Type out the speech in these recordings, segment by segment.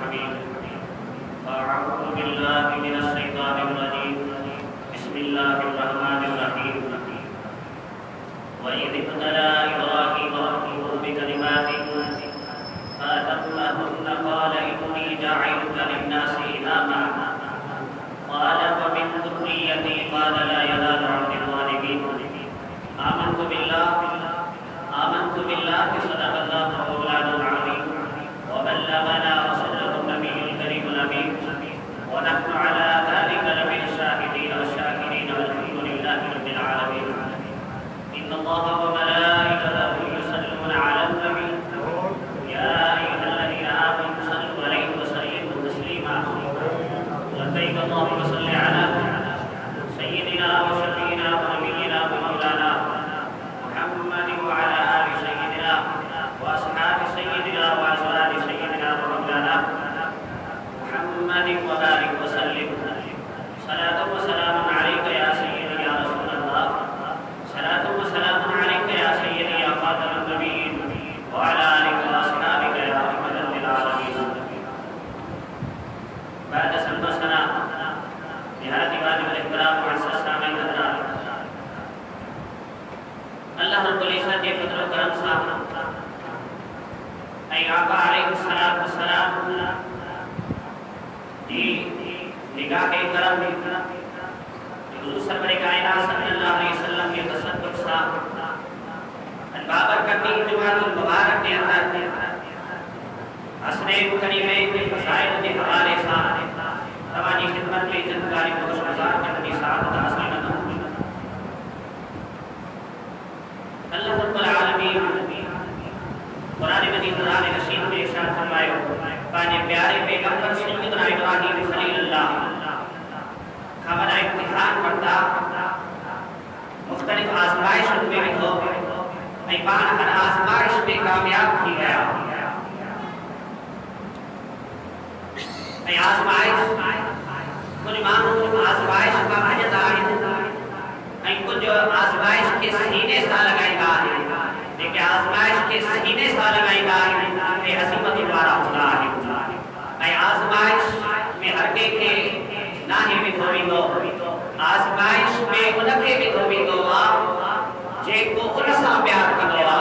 الحميد أعوذ بالله من الشيطان الرجيم بسم الله الرحمن الرحيم وإذ ابتلى إبراهيم ربه بكلمات فأتمهن قال إني جاعلك للناس إماما قال ومن ذريتي قال لا ينال عهد الظالمين آمنت بالله صدق الله مولانا العظيم وبلغنا رسوله النبي الكريم الأمين ونحن على ذلك لمن الشاهدين والشاكرين والحمد لله رب العالمين إن الله وملائكته يصلون على النبي يا أيها الذين آمنوا صلوا عليه وسلموا تسليما لبيك اللهم صل على سيدنا وشفينا ونبينا ومولانا محمد وعلى آل سيدنا وأصحاب سيدنا وأزواج سيدنا ومولانا محمد وبارك وسلم صلاة وسلام عليك يا سيدي يا رسول الله صلاة وسلام عليك يا سيدي يا خاتم النبيين وعلى آلك وأصحابك يا رحمة للعالمين بعد سنة بهذه واجب الإكرام وعسسنا من الدار अल्लाह रब्बुल इज्जत के फजल करम साहब ऐ आका अलैहिस्सलाम वस्सलाम दी निगाह करम हुजूर सरवर कायनात सल्लल्लाहु अलैहि वसल्लम के तसद्दुक साहब बाबर करनी जुमातुल मुबारक के अंदर असने करीमे के फसाइल के हवाले से तवानी खिदमत में इज्जतकारी को खुशगवार करने साथ हासिल न अल्लाह रब्बुल आलमीन कुरान मजीद कुरान रशीद में इरशाद फरमायो पाने प्यारे पैगंबर सैयदना इब्राहीम खलीलुल्लाह खाना इम्तिहान करता मुख्तलिफ आजमाइश में भी हो नहीं पान हर आजमाइश में कामयाब की गया नहीं आजमाइश कुछ मानूं आजमाइश का वजह है कुछ आजमाइश के सीने सा लगाएगा लेकिन आजमाइश के सीने सा लगाएगा ये हसीमत द्वारा खुदा है आजमाइश में हर के ना ही भी धोबी दो आजमाइश में उनके भी धोबी दो जे को उनसा प्यार करो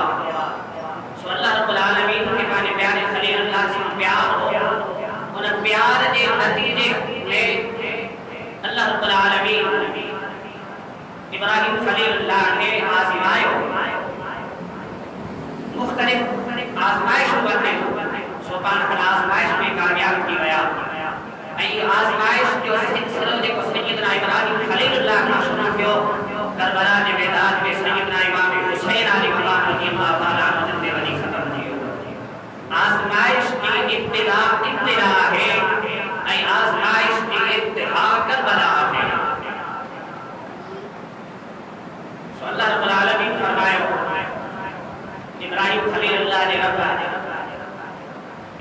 सो अल्लाह रब्बुल आलमीन के माने प्यारे खलीलुल्लाह से प्यार हो उन प्यार के नतीजे में अल्लाह रब्बुल आलमीन इब्राहिम खलीलुल्लाह ने आजमायो मुख्तलिफ आजमाइश बनने सोपान हर आजमाइश में कामयाब की गया आजमाइश जो सिलसिलो जेको सैयदना इब्राहिम खलीलुल्लाह का शुरू कियो करबला के मैदान में सैयदना इमाम हुसैन अलैहिस्सलाम रज़ियल्लाहु ताला अन्हु ने वली खत्म कियो आजमाइश की इब्तिदा है आजमाइश की इंतहा करबला है अल्लाह रब्बुल आलमीन फरमायो इब्राहिम खलीलुल्लाह ने रब्बा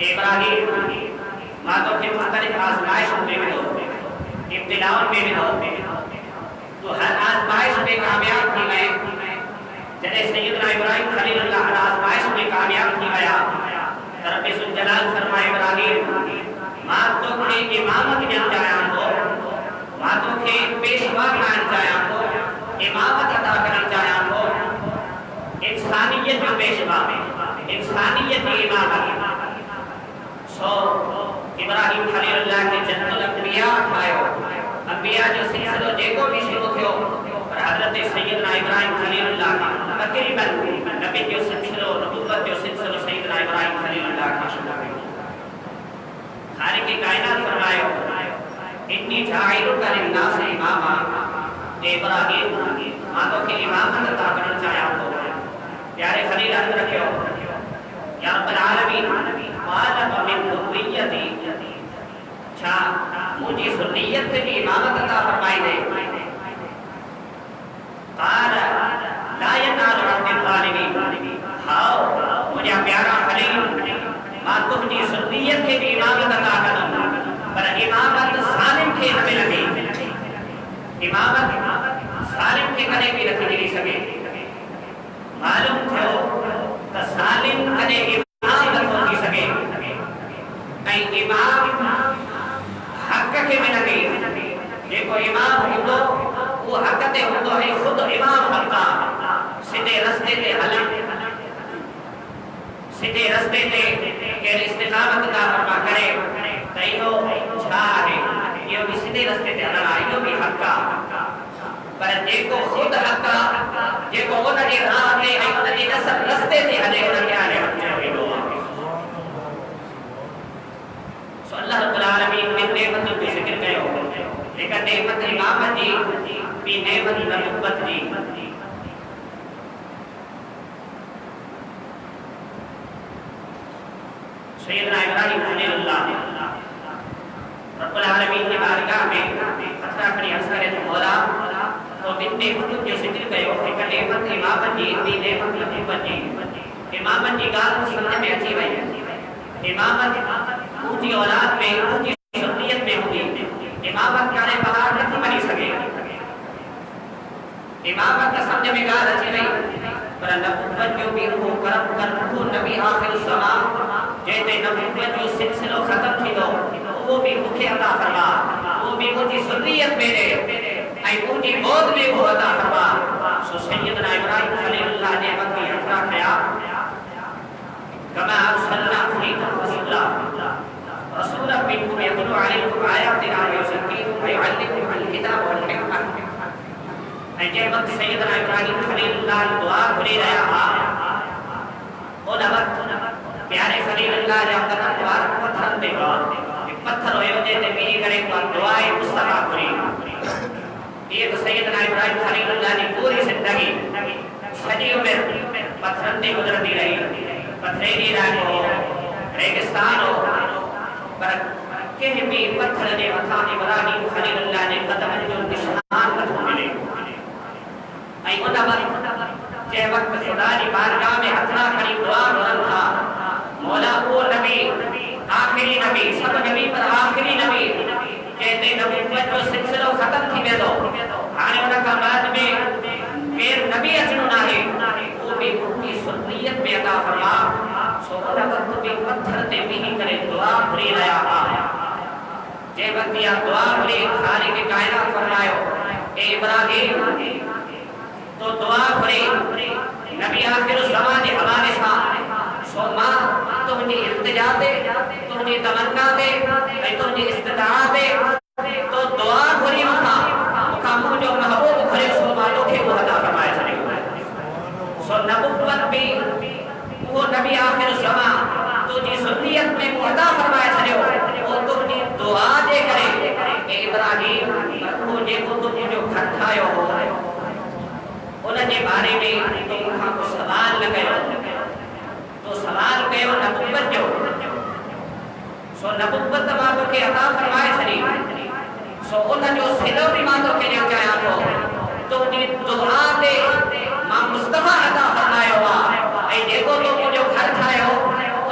इब्राहिम मातो के मुख्तलिफ आजमाइश में भी हो इब्तिलाओं में भी हो तो हर आजमाइश में कामयाब की गए जैसे सैयदना इब्राहिम खलीलुल्लाह हर आजमाइश में कामयाब की गया रब्बे सुल जलाल फरमाए इब्राहिम मातो के इमामत में जाया हो मातो के पेशवा बनाया जाया हो इमामत अता करना चाहा हो इंसानियत जो पेशवा में इंसानियत की इमामत सो इब्राहिम खलीलुल्लाह के जन्नत अंबिया खायो अंबिया जो सिलसिलो जेको भी शुरू थियो पर हजरत सैयदना इब्राहिम खलीलुल्लाह का तकरीबन नबी जो सिलसिलो नबुव्वत जो सिलसिलो सैयदना इब्राहिम खलीलुल्लाह का शुरू हुआ खालिक कायनात फरमायो इन्नी जाइलुका लिन्नास इमामा इब्राहिम मातो के इमामत अता करना चाहा हो प्यारे खलील अंदर रखियो या रब्बुल आलमीन वाला मिन ज़ुर्रियती छा मुझे ज़ुर्रियत की इमामत अता फरमाई दे क़ाल ला यनालु अहदिल ज़ालिमीन हाओ मुझे प्यारा खलील मां तुझी ज़ुर्रियत की इमामत अता करूं पर इमामत ज़ालिम के न मिले इमामत सालिम के कने भी रखी नहीं सके मालूम थियो त सालिम कने इमामत हो सके ऐं इमाम इमाम हूंदो वो हक़ ते हूंदो ऐं ख़ुदि इमाम हक़ आहे सिधे रस्ते ते हलण सीधे रस्ते ते केर इस्तिक़ामत अता फरमा करे त इहो छा आहे इहो भी सीधे रस्ते ते हलण आहे इहो भी हक़ आहे पर जेको ख़ुदि हक़ आहे जेको उन जे राह ते ऐं उन जे रस्ते ते हले उन खे हाणे हक़ चयो वेंदो आहे सो अल्लाह रब्बुल आलमीन ॿिनि नेमतुनि जो ज़िक्र कयो हिक नेमत इमामत जी ॿी नेमत नबुवत जी सैयदना इब्राहिम खलीलुल्लाह रब्बुल आलमीन की बारगाह में पत्थर खड़ी अर्ज़ करे तो मौला तो ॿिनि नेमतुनि जो ज़िक्र कयो हिक नेमत इमामत जी ॿी नेमत नबुवत जी इमामत जी ॻाल्हि सम्झ में अची वई इमामत मुंहिंजी औलाद में मुंहिंजी ज़ुर्रियत में हूंदी इमामत काने बहार नथी बनी सघे इमामत त सम्झ में ॻाल्हि अची वई पर नबुवत जो भी रुखो करम कर रुखो नबी आखिर ज़मान जैसे नबुवत जो सिलसिलो खत्म थींदो वो भी मूंखे अता फरमा वो भी मुंहिंजी ज़ुर्रियत में रहे ऐं मुंहिंजी मौत में वो अता फरमा सो सैयदना इब्राहिम खलीलुल्लाह ने मक्की हथरा कया कमा अरसलना फीकुम रसूला रसूला मिनकुम यतलू अलैकुम आयातिना व युज़क्कीकुम व युअल्लिमुकुमुल किताब वल हिकमा ऐं जंहिं वक़्तु सैयदना इब्राहिम खलीलुल्लाह दुआ घुरी रहिया हुआ उन वक़्तु प्यारे खलीलुल्लाह जा कदम मुबारक पत्थरनि ते हुआ पत्थर हुयो जंहिं ते बीही करे दुआए मुस्तफ़ा घुरी ये तो सैयदना इब्राहिम खलीलुल्लाह जी पूरी ज़िंदगी सॼी उमिरि पत्थरनि ते गुज़रंदी रही पथरीली इलाइक़ो हो रेगिस्तान हो पर कंहिं बि पत्थर जे मथां इब्राहिम खलीलुल्लाह जे क़दमनि जो निशान नथो मिले ऐं उन वक़्तु जंहिं वक़्तु ख़ुदा जी बारगाह में हथरा खणी दुआ घुरनि था मौला वो नबी आखिरी नबी सब नबी पर आखिरी नबी जंहिं ते नबुवत जो सिलसिलो ख़त्म थी वेंदो हाणे उन खां बाद में केर नबी अचणो नाहे वो भी मुंहिंजी ज़ुर्रियत में अता फरमा सो उन वक़्तु भी पत्थर ते बीही करे दुआ घुरी रहिया हुआ जंहिं वक़्तु इहा दुआ घुरी ख़ालिक़ काइनात फरमायो ए इब्राहिम तो दुआ घुरी नबी आखिर ज़मान जे हवाले सां सो मां तुंहिंजी इल्तिजा ते तुंहिंजी तमन्ना ते ऐं तुंहिंजी इस्तिदाअ ते तो दुआ घुरी मूंखां मुंहिंजो महबूब घुरियो सो मां तोखे उहो अता फरमाए छॾियो सो नबुवत भी उहो नबी आखिर ज़मान तुंहिंजी ज़ुर्रियत में मूं अता फरमाए छॾियो उहो तुंहिंजी दुआ जे करे ए इब्राहिम उहो जेको तूं मुंहिंजो घर ठाहियो हो उन जे बारे में तो मूंखां को सवाल न कयो तो सवाल कयो नबुवत जो सो नबुवत मां तोखे अता फरमाए छॾी सो उन जो सिलो भी मां तोखे ॾियणु चाहियां थो तुंहिंजी दुआ ते मां मुस्तफ़ा अता फरमायो आहे ऐं जेको तूं मुंहिंजो घर ठाहियो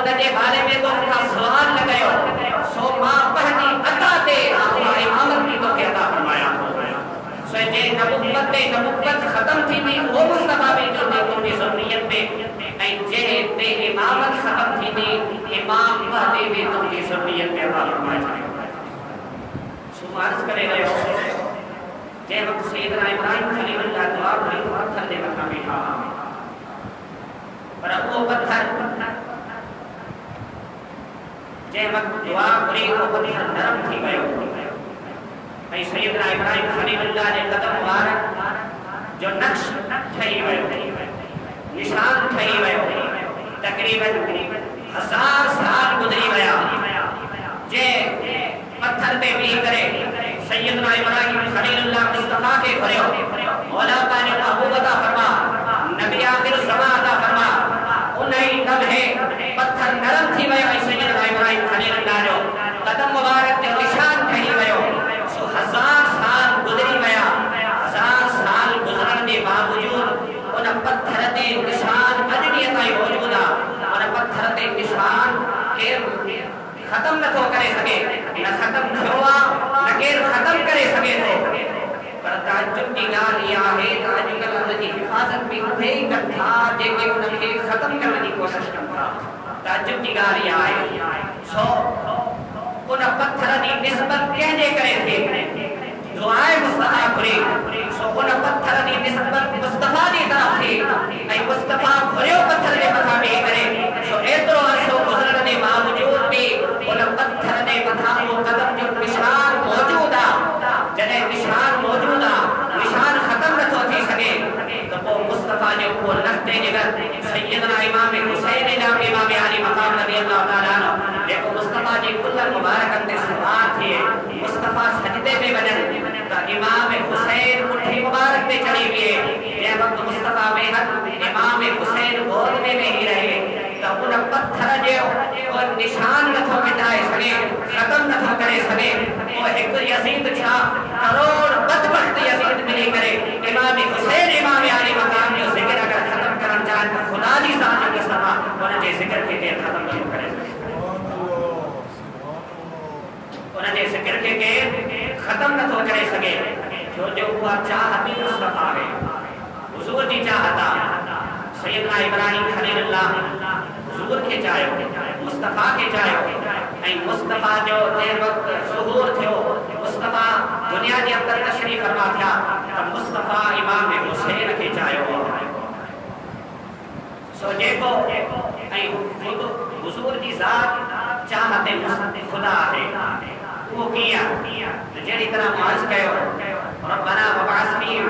उन जे बारे में तो मूंखां सवाल न कयो सो मां पंहिंजी अता ते मां इमामत भी तोखे अता फरमाया सो जे नबुवत ख़त्म थींदी वो मुस्तफ़ा भी जो तुंहिंजी ज़ुर्रियत में ऐं जंहिं ते इमामत ख़त्म थींदी इमाम महदी भी तुंहिंजी ज़ुर्रियत में अता फरमाए छॾियो सो अर्ज़ करे रहियो जंहिं वक़्तु सैयदना इब्राहिम खलीलुल्लाह दुआ घुरी पत्थर जे मथां बीठा पर उहो पत्थर जंहिं वक़्तु दुआ घुरी उहो पत्थर नरम थी वियो ऐं सैयदना इब्राहिम खलीलुल्लाह जे क़दम मुबारक जो नक्श ठही वियो निशान ठही वियो तक़रीबन 1000 साल गुज़री विया जंहिं पत्थर ते बीही करे सैयदना इब्राहिम खलीलुल्लाह मुस्तफ़ा के घुरियो मौला ताने महबूब अता फरमा नबी आखिर ज़मान अता फरमा उन ई लम्हे पत्थर नरम थी वियो ऐं सैयदना इब्राहिम खलीलुल्लाह जो क़दम मुबारक जो निशान ठही वियो 1000 साल गुज़री विया 1000 साल गुज़रण के बावजूद उन पत्थर ते निशान अॼु ॾींहं ताईं मौजूद आहे उन पत्थर ते निशान केर ख़त्म नथो करे सघे न ख़त्म थियो आहे न केर ख़त्म करे सघे थो पर ताजुब की ॻाल्हि इहा आहे त अॼुकल्ह उन जी हिफ़ाज़त बि उहे ई कनि था जेके उन खे ख़त्म करण जी कोशिशि कनि था ताजुब की ॻाल्हि इहा आहे सो उन पत्थर जी निस्बत कंहिंजे करे थिए दुआए मुस्तफा घुरी सो उन पत्थर दी निस्बत मुस्तफा दी तरफ थी ऐ मुस्तफा घुरियो पत्थर दे मथा बे करे सो एतरो असो गुजरन दे बावजूद भी उन पत्थर दे मथा वो कदम जो निशान मौजूद आ जने निशान मौजूद आ निशान खत्म न थो थी सके तो वो मुस्तफा जो को लगते जगह सैयदना इमाम हुसैन इमाम अली मकाम रदियल्लाहु ताला अन्हु देखो मुस्तफा जी कुल्ल मुबारक अंदे सवार थे मुस्तफा सजदे में वजन तो इमाम हुसैन मुट्ठी मुबारक पे चढ़ी हुई है ये वक्त मुस्तफा बेहद इमाम हुसैन गोद में ही रहे तो उन पत्थर जो और निशान न थो मिटाए सके खत्म न थो करे सके वो एक यजीद छा करोड़ बदबख्त यजीद मिली करे इमाम हुसैन इमाम अली मकाम जो जिक्र अगर खत्म करन चाहे तो खुदा दी जात के समा उन जे जिक्र के देर खत्म न करे उन जे जिक्र के खत्म न थो करे सके जो हुआ चाहती मुस्तफा है हुजूर जी चाहता सैयदना इब्राहिम खलीलुल्लाह हुजूर के चाहे मुस्तफा के चाहे ऐ मुस्तफा जो ते वक्त ज़ुहूर थियो मुस्तफा दुनिया के अंदर तशरीफ फरमा था तो मुस्तफा इमाम हुसैन के चाहे सो जेको ऐ हुजूर जी जात चाहते खुदा है वो किया जेड़ी तरह मुआज कयो रब्बना वबअस फीहिम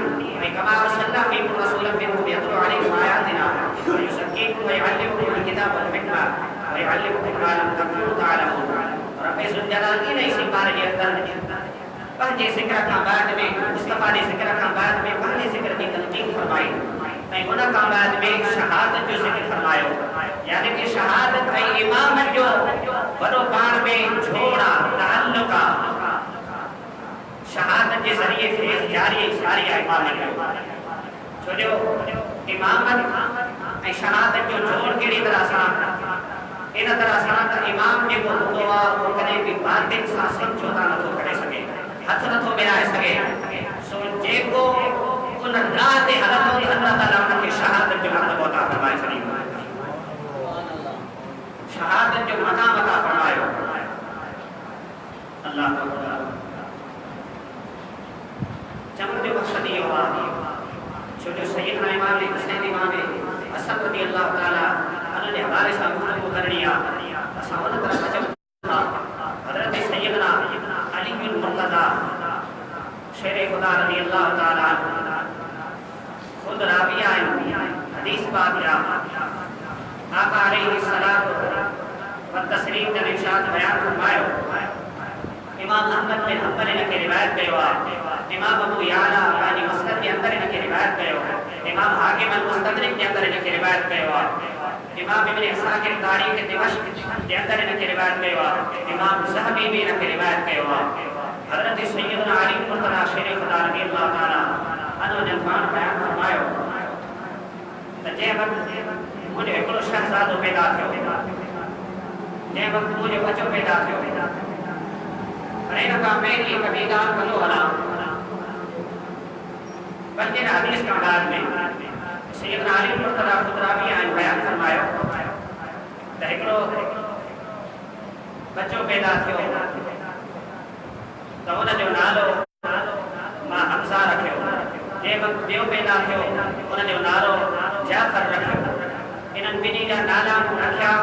कमा अरसलना फीहिम रसूलन मिनहुम यतलू अलैहिम आयातिना व युज़क्कीहिम व युअल्लिमुहुम अल-किताब वल हिकमा व युअल्लिमुहुम मा लम तकुनू तअलमून रब्बे ज़ुल जलाली ने इसी बारे के अंदर पहले जिक्र का बाद में मुस्तफा ने जिक्र का बाद में पहले जिक्र की तलकीन फरमाई ऐ उन का बाद में शहादत जो जिक्र फरमायो यानी कि शहादत ऐ इमामत जो वडो पाण में जोड़ा ताल्लुका शहादत के जरिए फेज जारी सारी इमामत जो जो इमामत ऐ शहादत जो जोड़ केड़ी तरह सा इन तरह सा इमाम जो हुआ वो कने भी बातिल सा समझौता न तो करे सके हथ न तो मिलाए सके सो जेको उन राह ते हलंदो अल्लाह ताला उनके शहादत जो मक़ाम अता फरमाए छड़ी शहादत जो मक़ाम अता फरमायो अल्लाह ताला जब जो मकसद ये हुआ जो सैयदना इमाम हुसैन इमाम हसन रज़ियल्लाहु ताला अन्हु ने हमारे साथ गुफ्तगू करनी आ असा उन तरफ जब हजरत सैयदना अली बिन मुर्तज़ा शेर खुदा रज़ियल्लाहु ताला खुद राविया हदीस पाक या आका अलैहिस्सलाम व तस्लीम ने इरशाद बयान फरमायो इमाम अहमद बिन हंबल ने के रिवायत कयो इमाम अबू याला यानी मुस्नद के अंदर ने के रिवायत कयो इमाम हाकिम अल-मुस्तदरिक के अंदर ने के रिवायत कयो इमाम इब्न इस्हाक के तारीख के दिमश्क के अंदर ने के रिवायत कयो इमाम ज़हबी भी ने के रिवायत कयो हजरत सैयदना अली मुर्तज़ा शेर खुदा रज़ियल्लाहु ताला अन्हु ने बयान फरमायो त जे वक्त मुझे एकड़ो शहजादो पैदा थियो जे वक्त मुझे बच्चो पैदा थियो पर इन का मेरी कबीला कलो हला बल्कि हदीस का बाद में सैयदना अली मुर्तज़ा खुदरा भी आन बयान फरमायो त एकड़ो बच्चो पैदा थियो तो उन जो नालो मां हमजा रखियो जे वक्त ॿियो पैदा थियो उन जो नालो जाफर रखियो इन्हनि ॿिन्ही जा नाला रखिया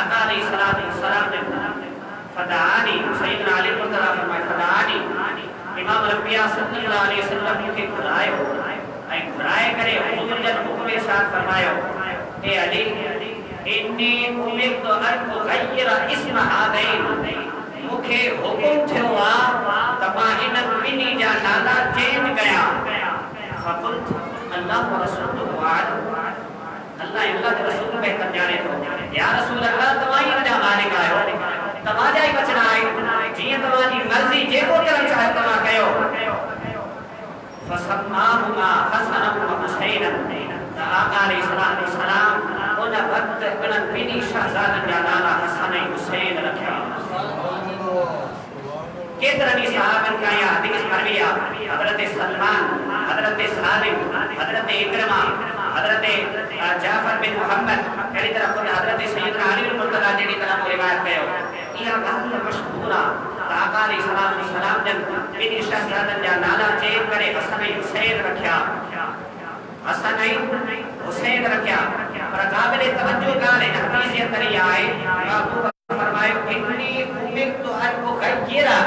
आका अलैहिस्सलातु वस्सलाम ने फदानी सैयदना अली मुर्तज़ा फरमाए फदानी इमाम रब्बिया सल्लल्लाहु अलैहि वसल्लम के घुरायो ऐं घुराए करे हुजूर जन हुक्म इरशाद फरमायो ए अली इन्नी उमिरतु अन उगय्यिरा इस्म हादैन मुखे हुकुम थियो आ त मां इन्हनि ॿिन्ही जा नाला चेंज कया फकुल्त अल्लाह व रसूलुहु आलम अल्लाह के रसूल बेहतर जाने तो या रसूल अल्लाह तवाई न जा मालिक आयो तवाजा ही बचना है जी तवाजी मर्जी जेको करन चाहे तवा कयो फसम्माहुमा हसन व हुसैन त आका अलैहिस्सलातु वस्सलाम उन वक्त उन ॿिन्ही शहजादनि जा नाला हसन ऐं हुसैन रखिया केतरनि सहाबन का या हदीस मरविया हजरत सलमान हजरत सालिम हजरत इकरमा हजरत जाफर बिन मोहम्मद अली तरह खुद हजरत सैयदना अली बिन मुर्तज़ा जेडी तरह रिवायत कयो इहा ॻाल्हि मशहूर आहे त आका अलैहि सलाम जन ॿिनि शहज़ादनि जा नाला चेंज करे हसन ऐं हुसैन रखिया, हसन ऐं हुसैन रखिया। पर क़ाबिल तवज्जो ॻाल्हि हिन हदीस जे अंदर इहा आहे महबूब फरमायो इन्नी उमिरतु अन उग़य्यिरा,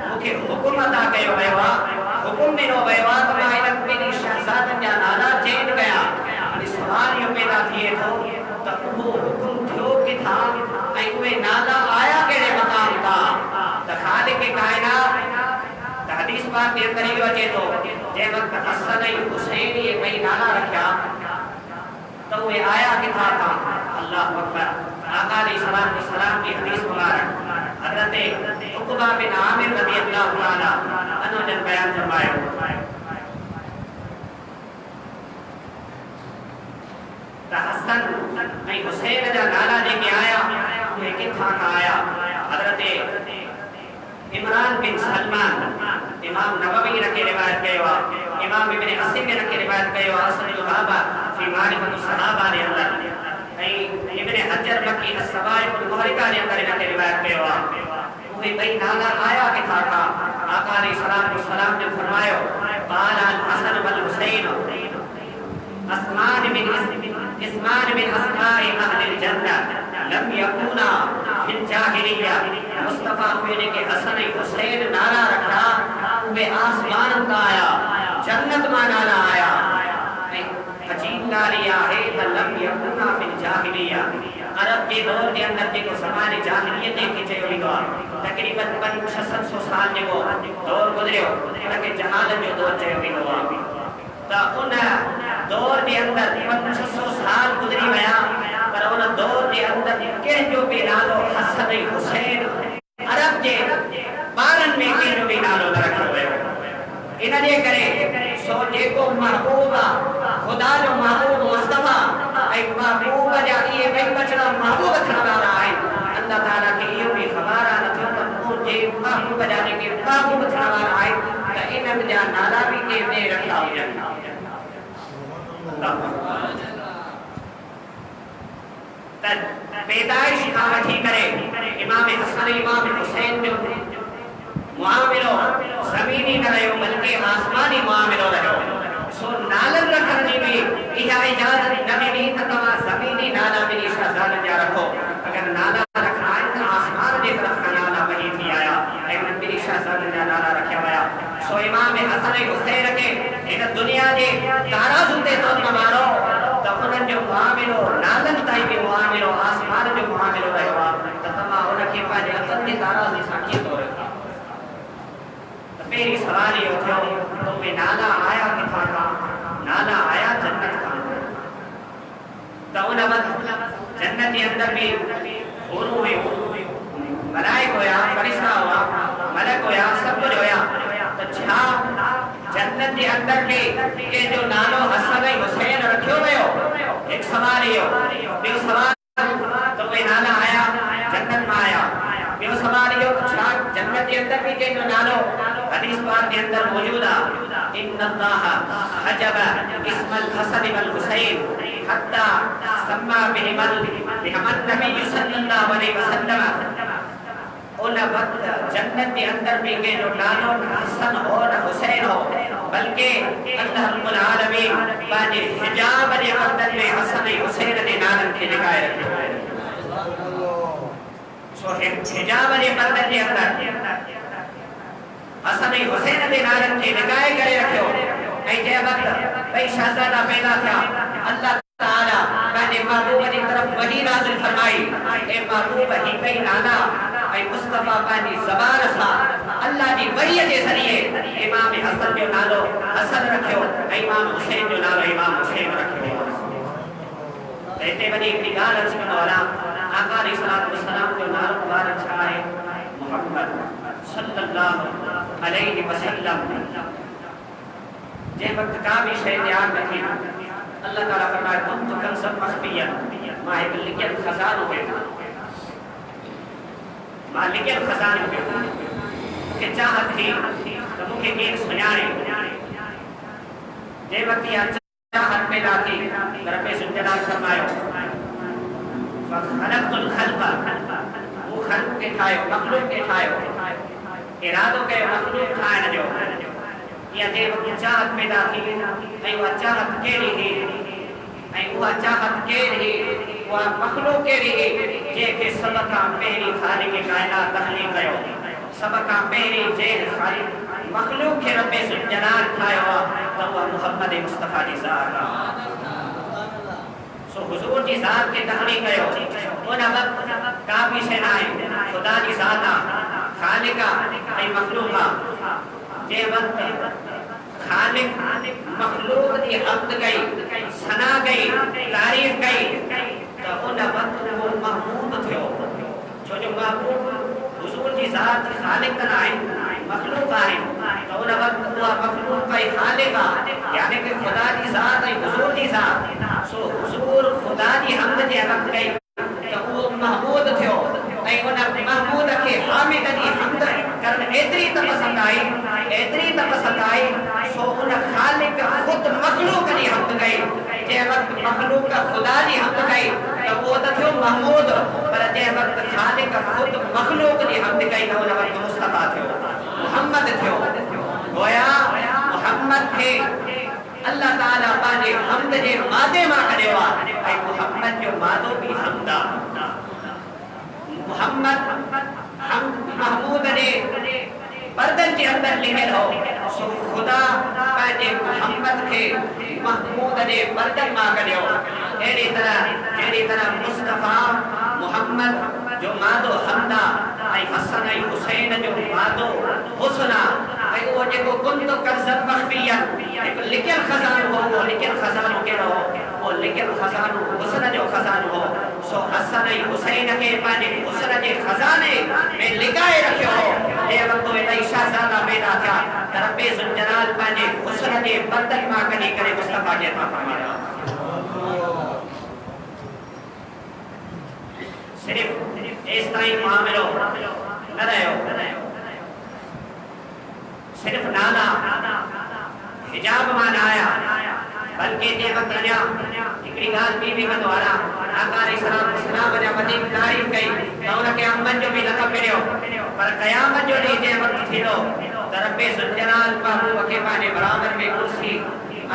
मूंखे हुकुम अता कयो वियो आहे, हुकुम ॾिनो वियो आहे त मां हिन ॿिनि शहज़ादनि जा नाला चेंज कया। हाणे सुवाल इहो पैदा थिए थो त उहो हुकुम थियो किथां ऐं उहे नाला आया कहिड़े मक़ाम तां? त ख़ालिक़ काइनात त हदीस पाक जे अंदर इहो अचे थो जंहिं वक़्तु हसन ऐं हुसैन इहे ॿई नाला रखिया त उहे आया किथां खां? अल्लाहु अकबर। आका अलैहिस्सलाम की हदीस मुबारक हज़रत उक़बा बिन आमिर रज़ियल्लाहु ताला अन्हु जन बयान फरमायो त हसन ऐं हुसैन जा नाला जेके आया उहे किथां खां आया? हज़रत इमरान बिन सलमान इमाम नववी रखे रिवायत कयो आहे, इमाम इब्न असीम रखे रिवायत कयो आहे असलुल गहाबा फी मारिफतुस सहाबा जे अंदर, ऐं इब्न हजर मक्की अस्सवाइकुल मुहरिका जे अंदर रखे रिवायत कयो आहे। उहे ॿई नाला आया किथां खां? आका अलैहिस्सलाम ने फरमायो क़ाल अल हसन वल हुसैन इस्मान मिन अस्माइ अहलिल जन्नह लम यकूना फिल जाहिलिया। मुस्तफा ने के हसन ऐं हुसैन नाला रखा उहे आसमान तां आया, जन्नत मां नाला आया। ऐं अजीब ॻाल्हि इहा आहे त लम यकूना फिल जाहिलिया, अरब जे दौर जे अंदर जेको ज़माने जाहिलियत खे चयो वेंदो आहे, तक़रीबन 500-600 साल जेको दौर गुज़रियो उनखे जहालत जो दौर चयो वेंदो आहे। त उन दौर जे अंदर 500 साल गुज़री विया, पर उन दौर जे अंदर कंहिंजो बि नालो हसन ऐं हुसैन अरब जे ॿारनि में कंहिंजो बि नालो न रखियो वियो। इन जे करे सो जेको महबूब आहे ख़ुदा जो महबूब मुस्तफा ऐं महबूब जा इहे ॿई बचड़ा महबूब थियण वारा आहिनि। अल्लाह ताला खे इहो बि ख़बर आहे नथो त मुंहिंजे महबूब जा जेके महबूब थियण वारा आहिनि त इन्हनि जा नाला बि कंहिं ॿिए रखिया हुजनि। पैदाइश खां वठी करे इमाम हसन इमाम हुसैन जो मुआमिलो ज़मीनी न रहियो बल्कि आसमानी मुआमिलो रहियो। सो नालनि रखण जी बि इहा इजाज़त न ॾिनी त तव्हां ज़मीनी नाला ॿिनी शहज़ादनि जा रखो। अगरि नाला रखणा आहिनि त आसमान जे तरफ़ खां नाला वही थी आया ऐं उन्हनि ॿिनी शहज़ादनि जा नाला रखिया विया। सो इमाम हसन ऐं हुसैन खे हिन दुनिया जे ताराज़ुनि ते तो न मारो त उन्हनि जो मुआमिलो नालनि ताईं बि मुआमिलो आसमान जो मुआमिलो रहियो आहे त तव्हां उनखे पंहिंजे हथनि जे ताराज़ सां कीअं थो रखो? मेरी सवाल ये थियो तो वे नाला आया किथां खां? नाला आया जन्नत खां। त उन वक़्त जन्नत जे अंदर भी हुरूं हुयूं, मलाइक हुया, फरिश्ता हुआ, मलक हुया, सब कुछ हुया। त छा जन्नत जे अंदर के जो नालो हसन ऐं हुसैन रखियो वियो? एक सवाल इहो। ॿियो सवाल तो वे नाला आया जन्नत मां आया। ॿियो सवाल इहो छा जन्नत जे अंदर भी कंहिंजो नालो हदीस पाक के अंदर मौजूद है इन्नल्लाह हजब इस्मल हसन वल हुसैन हत्ता सम्मा बिहिमल नबी सल्लल्लाहु अलैहि वसल्लम। उन वक्त जन्नत के अंदर भी के जो नालो हसन हो न हुसैन हो बल्कि अल्लाह रब्बुल आलमीन बाने हिजाब जे बदन में हसन ऐं हुसैन जे नालनि खे लॻाए रखियो। सो हिजाब जे बदन जे अंदर हसन ऐं हुसैन जे नालनि खे लॻाए करे रखियो। ऐं जंहिं वक़्तु ॿई शहज़ादा पैदा थिया अल्लाह ताला पंहिंजे महबूब जी तरफ़ वही नाज़िल फरमाई ए महबूब ही ॿई नाला ऐं मुस्तफा पंहिंजी ज़बान सां अल्लाह जी वहीअ जे ज़रिए इमाम हसन जो नालो हसन रखियो ऐं इमाम हुसैन जो नालो इमाम हुसैन रखियो। त हिते वॾी हिकिड़ी ॻाल्हि अर्ज़ु कंदो हलां, आका अलैहिस्सलाम जो नालो मुबारक छा आहे? मुहम्मद सल्लल्लाहु अलैहि वसल्लम। जंहिं वक़्तु का बि शइ तयारु न थी अल्लाह ताला फरमाए कुन्तु कंज़न मख़फ़िय्यन, मां हिकु लिकियल ख़ज़ानो हुयुमि, मां लिकियल ख़ज़ानो हुयुमि। मूंखे चाहत थी त मूंखे केरु सुञाणे। जंहिं वक़्तु इहा चाहत पैदा थी रब ज़ुल जलाल फरमायो ख़लक़तुल ख़ल्क़, मूं ख़ल्क़ खे ठाहियो मखलूक खे ठाहियो इरादो कयो मखलूक ठाहिण जो या जे वक़्तु चाहत पैदा थी ऐं उहा चाहत कहिड़ी हुई ऐं उहा चाहत कहिड़ी उहा मखलूक कहिड़ी हुई जंहिंखे सभ खां पहिरीं ख़ालिक़ काइनात तख़लीक़ कयो सभ खां पहिरीं जंहिं ख़ालिक़ मखलूक खे रब ज़ुलजलाल ठाहियो आहे त उहा मुहम्मद मुस्तफ़ा जी ज़ात आहे सो हुज़ूर जी ज़ात खे तख़लीक़ कयो उन वक़्तु का बि शइ न आहे ख़ुदा जी ज़ात आहे ख़ालिक़ आहे ऐं मखलूक आहे जंहिं वक़्तु ख़ालिक़ मखलूक जी हम्द कई सना कई तारीफ़ कई त उन वक़्तु उहो महमूद थियो छो जो महबूब हुज़ूर जी ज़ात ख़ालिक़ न आहे मखलूक आहे त उन वक़्तु उहा मखलूक ऐं ख़ालिक़ आहे यानी कि ख़ुदा जी ज़ात ऐं हुज़ूर जी ज़ात सो हुज़ूर ख़ुदा जी हम्द जे वक़्तु कई त उहो महमूद थियो ऐं उन महमूद खे हामिद जी हम्द करणु एतिरी त पसंदि आई सो उन ख़ालिक़ ख़ुदि मखलूक जी हम्द कई जंहिं वक़्तु मखलूक ख़ुदा जी हम्द कई त उहो त थियो महमूद पर जंहिं वक़्तु ख़ालिक़ ख़ुदि मखलूक जी हम्द कई त उन वक़्तु मुस्तफ़ा थियो मुहम्मद थियो गोया मुहम्मद खे अल्लाह ताला पंहिंजे हम्द जे मादे मां कढियो आहे ऐं मुहम्मद जो मादो बि हम्द आहे मुहम्मद महमूद जे बर्दन जे अंदर लिखियल हो सो ख़ुदा पंहिंजे मुहम्मद खे महमूद जे बर्दन मां कढियो अहिड़ी तरह मुस्तफ़ा मुहम्मद जो मादो हम्दा ऐं हसन ऐं हुसैन जो मादो हुस्न ऐं उहो जेको कुंत कंज़न मख़फ़ियन हिकु लिखियल ख़ज़ानो हो उहो लिखियल ख़ज़ानो कहिड़ो हो उहो लिखियल ख़ज़ानो हुस्न जो ख़ज़ानो हो सो हसन ऐं हुसैन खे पंहिंजे हुस्न जे ख़ज़ाने में लिकाए रखियो हो जंहिं वक़्तु इलाही शहज़ादा पैदा थिया त रब ज़ुलजलाल पंहिंजे हुस्न जे बर्दन मां कढी करे मुस्तफ़ा खे अता फ़रमाया सिर्फ़ एसिताईं मामिलो न रहियो सिर्फ़ नाला हिजाब मां न आया बल्कि जंहिं वक़्तु अञा हिकिड़ी ॻाल्हि ॿी बि कंदो आहियां आका अलैहिस्सलाम जा वधीक तारीफ़ कई त उनखे अहमद जो बि लक़ब मिलियो पर क़यामत जो ॾींहुं जंहिं वक़्तु थींदो त रब ज़ुलजलाल महबूब खे पंहिंजे बराबर में कुर्सी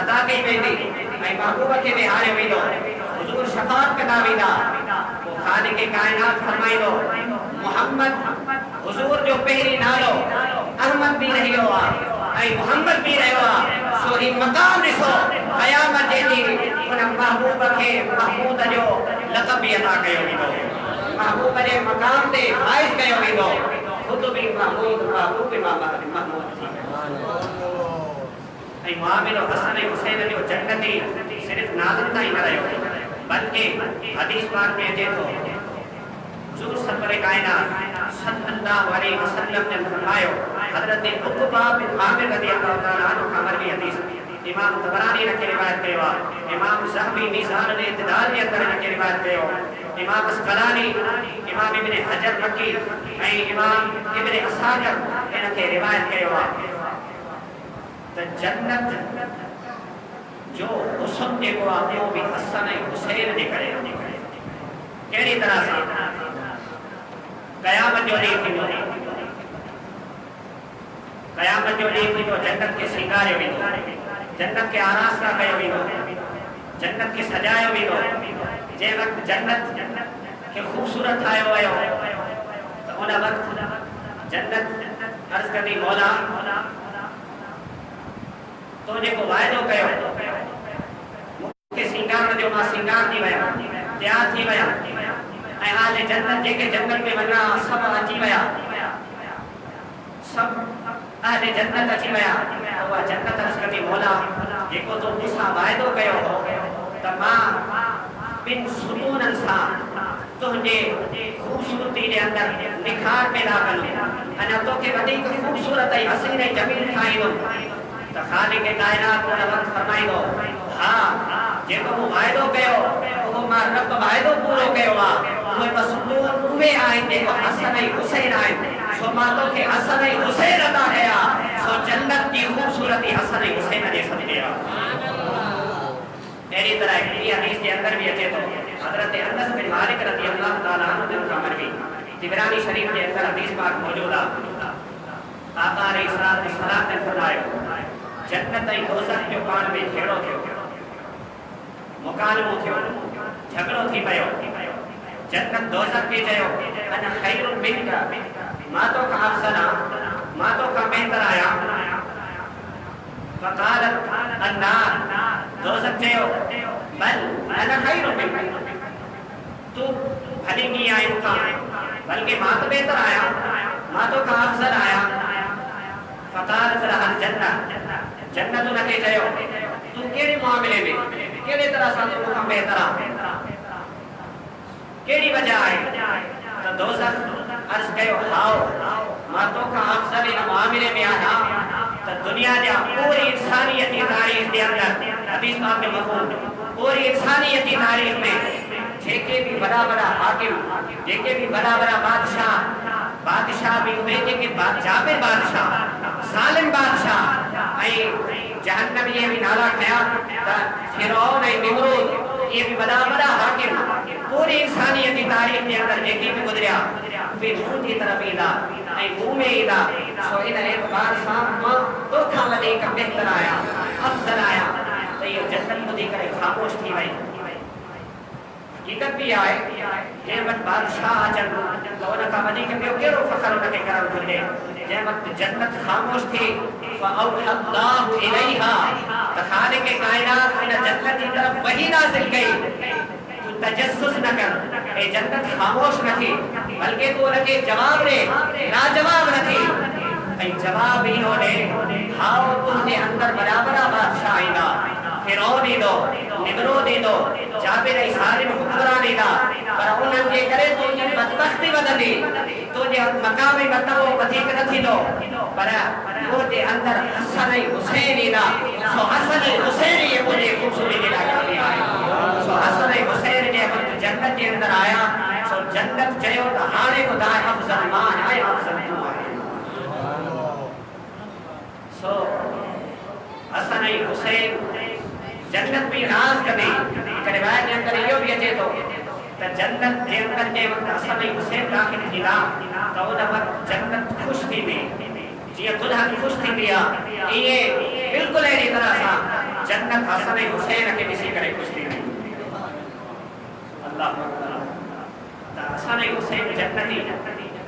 अता कई वेंदी ऐं महबूब खे विहारियो वेंदो हुज़ूर शफ़ाअत कंदा वेंदा पोइ ख़ालिक़ काइनात फरमाईंदो मुहम्मद हुज़ूर जो पहिरीं नालो अहमद बि रहियो आहे ऐं मुहम्मद बि रहियो आहे सो ही मक़ाम ॾिसो क़यामत जे ॾींहुं उन महबूब खे महमूद जो लक़ब बि अता कयो वेंदो महबूब जे मक़ाम ते फ़ाइज़ कयो वेंदो ख़ुदि बि महमूद महमूद थी ऐं मामिलो हसन ऐं हुसैन जो जन्नती सिर्फ़ नाज़िल ताईं न रहियो बल्कि हदीस पाक में अचे थो हुज़ूर सरवर कायनात सल्लल्लाहु अलैहि वसल्लम ने फरमायो हज़रत उक़बा बिन आमिर रज़ियल्लाहु तआला अन्हु खां मरवी हदीस इमाम तबरानी रखे रिवायत कयो आहे इमाम ज़हबी मीज़ान ने इत्तिदाल जे अंदरि रखे रिवायत कयो इमाम अस्क़लानी इमाम इब्न हजर मक्की ऐं इमाम इब्न असाकिर इनखे रिवायत कयो आहे त जन्नत जो हुस्न जेको आहे उहो बि हसन ऐं हुसैन जे करे कहिड़ी तरह सां क़यामत जो ॾींहुं थींदो जन्नत खे सिंगारियो वेंदो जन्नत खे आरास्ता कयो वेंदो जन्नत खे सजायो वेंदो जंहिं वक़्तु जन्नत खे ख़ूबसूरत ठाहियो वियो त उन वक़्तु जन्नत अर्ज़ कंदी मौला तो जेको वाइदो कयो मूंखे सिंगारण जो मां सिंगार थी विया तयार थी विया ऐं हाल जन्नत जेके जन्नत में वञा सभु अची विया सभु अहले जन्नत अची विया उहा जन्नत अर्ज़ कंदी मौला जेको तो मूंसां वाइदो कयो हो त मां ॿिनि सुतूननि सां तुंहिंजे ख़ूबसूरती जे अंदरि निखार पैदा कंदुमि अञा तोखे वधीक ख़ूबसूरत ऐं हसीन ऐं जमील ठाहींदुमि त ख़ालिक़ काइनात उन वक़्तु फरमाईंदो हा जेको मूं वाइदो कयो उहो मां रब वाइदो पूरो कयो आहे उहे बस उहे आहिनि जेको हसन ऐं हुसैन आहिनि सो मां तोखे हसन ऐं हुसैन अता कया सो जन्नत जी ख़ूबसूरती हसन ऐं हुसैन जे सदिक़े आहे अहिड़ी तरह हिकिड़ी हदीस जे अंदरि बि अचे थो हज़रत अनस बिन मालिक रज़ियल्लाहु तआला अन्हु खां मरवी तिबरानी शरीफ के अंदर हदीस पाक मौजूद है। आका अलैहिस्सलाम ने फरमाया जन्नत ऐं दोज़ख जो पाण में झेड़ो थियो, मुकालमो थियो, झगड़ो थी पियो। जन्नत दोज़ख खे चयो अना खैरुन मिनका, मां तो का अफ़ज़ल आहियां, मां तो का बहितर आहियां। फ़क़ालत अन्नार, दोज़ख चयो बल अना खैरुन मिनका, तू भली नहीं आया मूंखां, बल्कि मां तो बहितर आहियां, मां तो का अफ़ज़ल आहियां। फ़क़ालत लहल जन्नत, जन्नत उनखे चयो तू कहिड़े मामले में कहिड़े तरह सां तू मूंखां बहितर आहे, कहिड़ी वजह आहे? त दोज़ख अर्ज़ कयो हाओ मां तोखां अफ़ज़ल इन मामले में आहियां त दुनिया जा पूरी इंसानियत जी तारीख़ जे अंदरि हदीस पाक जो मफ़हूम, पूरी इंसानियत जी तारीख़ में जेके भी वॾा वॾा हाकिम, जेके भी वॾा वॾा बादशाह भी हुए, जेके जाबिर बादशाह, ज़ालिम बादशाह ऐं जहन्नमीअ भी नाला खया त फ़िरऔन ऐं निमरूद, ये भी वॾा वॾा हाकिम पूरी इंसानियत जी तारीख़ जे अंदरि जेके भी गुज़रिया उहे मूं जी तरफ़ ईंदा ऐं मूं में ईंदा। सो इन एतबार सां मां तोखां वधीक बहितर आहियां, अफ़ज़ल आहियां। त इहो जन्नत ॿुधी करे ख़ामोश थी वई। हक़ीक़त भी आहे जंहिं वटि बादशाह अचनि त उन खां वधीक ॿियो कहिड़ो फ़ख़्रु उनखे करणु घुरिजे। जंहिं वक़्तु जन्नत ख़ामोश थी फ़अौहल्लाहु इलैहा, त ख़ालिक़ काइनात इन जन्नत जी तरफ़ वही नाज़िल कई, तू तजस्सुस न कर, ए जन्नत ख़ामोश न थी, बल्कि तू उनखे जवाब ॾे, लाजवाब न थी। ऐं जवाब इहो ॾे हाओ तुंहिंजे अंदरि वॾा वॾा बादशाह ईंदा, फ़िरऔन ईंदो, निमरूद ईंदो, जाबिर ऐं ज़ालिम हुक्मरान ईंदा, पर उन्हनि जे करे तुंहिंजी बदबख़्ती वधंदी, तुंहिंजे मक़ाम ऐं मर्तबो वधीक न थींदो। पर तुंहिंजे अंदरि हसन ऐं हुसैन ईंदा। सो हसन ऐं हुसैन इहे मुंहिंजी ख़ूबसूरती जे लाइ काफ़ी आहे। सो हसन ऐं हुसैन जे वक़्तु जन्नत जे अंदरि आया, सो जन्नत चयो त हाणे ॿुधाए अफ़ज़ल मां आहियां या अफ़ज़ल तूं आहीं। सो हसन ऐं हुसैन जन्नत भी राज कभी रिवायत के अंदर इहो भी अचे तो त जन्नत जे अंदर जे वक्त हसन ऐं हुसैन दाखिल थींदा त उन वक्त जन्नत खुश थींदी, जीअं दुल्हन खुश थींदी आहे इहे बिल्कुलु अहिड़ी तरह सां जन्नत हसन ऐं हुसैन खे ॾिसी करे खुश थींदी। अल्लाह त हसन ऐं हुसैन जन्नती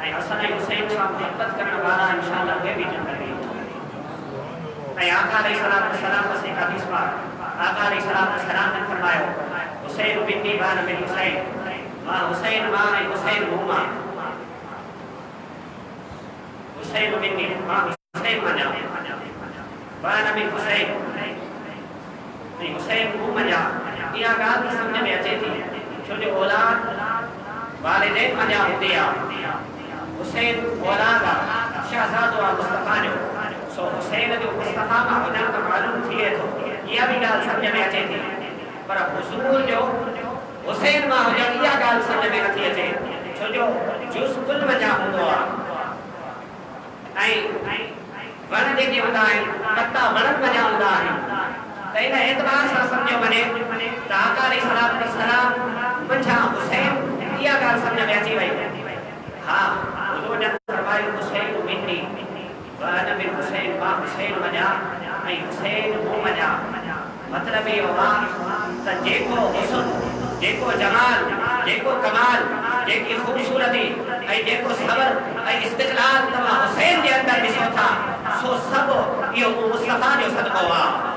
ऐं हसन ऐं हुसैन सां मोहबत करण वारा इंशाअल्लाह उहे भी जन्नती। ऐं आका अलैहिस्सलाम से हदीस पाक आका अलैहिस्सलाम ने फरमायो हुसैन बिन्नी बान बिन हुसैन, मां हुसैन मां ऐं हुसैन मूं मां, हुसैन बिन्नी मां हुसैन मञा, बान बिन हुसैन ऐं हुसैन मूं मञा। इहा ॻाल्हि सम्झ में अचे थी छो जो औलाद वालिदैन मञा हूंदी आहे, हुसैन औलाद आहे, शहज़ादो आहे मुस्तफ़ा जो। सो हुसैन जो मुस्तफ़ा मां वञणु त मालूम थिए थो, इहा भी ॻाल्हि सम्झ में अचे थी, पर हुज़ूर जो हुसैन मां हुजणु इहा ॻाल्हि सम्झ में नथी अचे छो जो जुज़ कुल वञा हूंदो आहे ऐं वण जेके हूंदा आहिनि पता वणनि वञा हूंदा आहिनि। त इन एतबार सां सम्झो वञे त आका अलैहिस्सलाम मंझां हुसैन, इहा ॻाल्हि सम्झ में अची वई। हा हुज़ूर ने फरमायो हुसैन मिन्नी वाना बिन हुसैन, मां हुसैन मञा ऐं हुसैन मूं मञा। मतिलबु इहो आहे त जेको हुस्न, जेको जमाल, जेको कमाल, जेकी ख़ूबसूरती ऐं जेको सब्र ऐं इस्तिक़लाल तव्हां हुसैन जे अंदरि ॾिसो था सो सभु इहो मुस्तफ़ा जो सदक़ो आहे।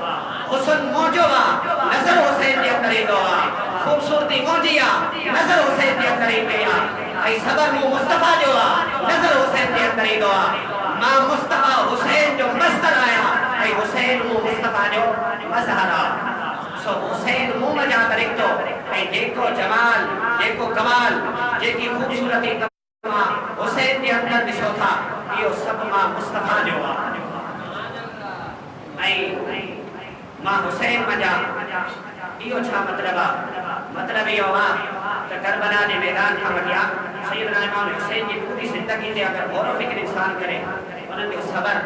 हुस्न मौजो आहे, नज़र हुसैन जे अंदरि ईंदो आहे, ख़ूबसूरती मौजी आहे, नज़र हुसैन जे अंदरि ईंदी आहे, ऐं सब्र मूं मुस्तफ़ा जो आहे, नज़र हुसैन जे अंदरि ईंदो आहे। मां मुस्तफ़ा हुसैन जो मस्तर आहियां ऐं हुसैन मूं मुस्तफ़ा जो मज़हर आहे। सो हुसैन मूं मञा करे थो ऐं जेको जमाल, जेको कमाल, जेकी ख़ूबसूरती तव्हां हुसैन जे अंदरि ॾिसो था इहो सभु मां मुस्तफ़ा जो आहे। ऐं मां हुसैन मञा, इहो छा मतिलबु आहे? मतिलबु इहो आहे त करबला जे मैदान खां वठी सैयदना इमाम हुसैन जी पूरी ज़िंदगी ते अगरि गौर फ़िक्र इंसान करे, उन्हनि जो सबर,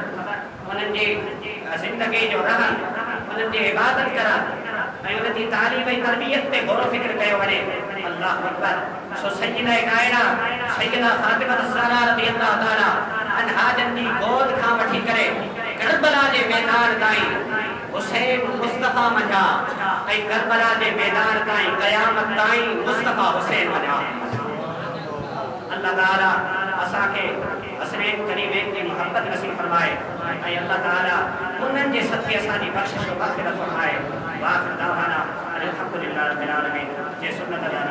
उन्हनि जी ज़िंदगी जो रहन, उन्हनि जी इबादत करण ऐं उन्हनि जी तालीम ऐं तरबियत ते गौर फ़िक्र कयो वञे, अल्लाह अकबर, सो सैयदा कायनात सैयदा फातिमा ज़हरा रज़ियल्लाहु ताला अन्हा जन जी गोद खां वठी करे करबला जे मैदान ताईं हुसैन मुस्तफा मजा ऐं करबला जे मैदान ताईं क़यामत ताईं मुस्तफा हुसैन मजा। अल्लाह ताला असांखे हसनैन करीमैन जी मोहब्बत नसीब फरमाए ऐं अल्लाह ताला उन्हनि जे सदके असांजी बख़्शिश व मग़फ़िरत फरमाए। वाख़िर दावाना अनिल हम्दुलिल्लाहि रब्बिल आलमीन। जे सुन्नत अदा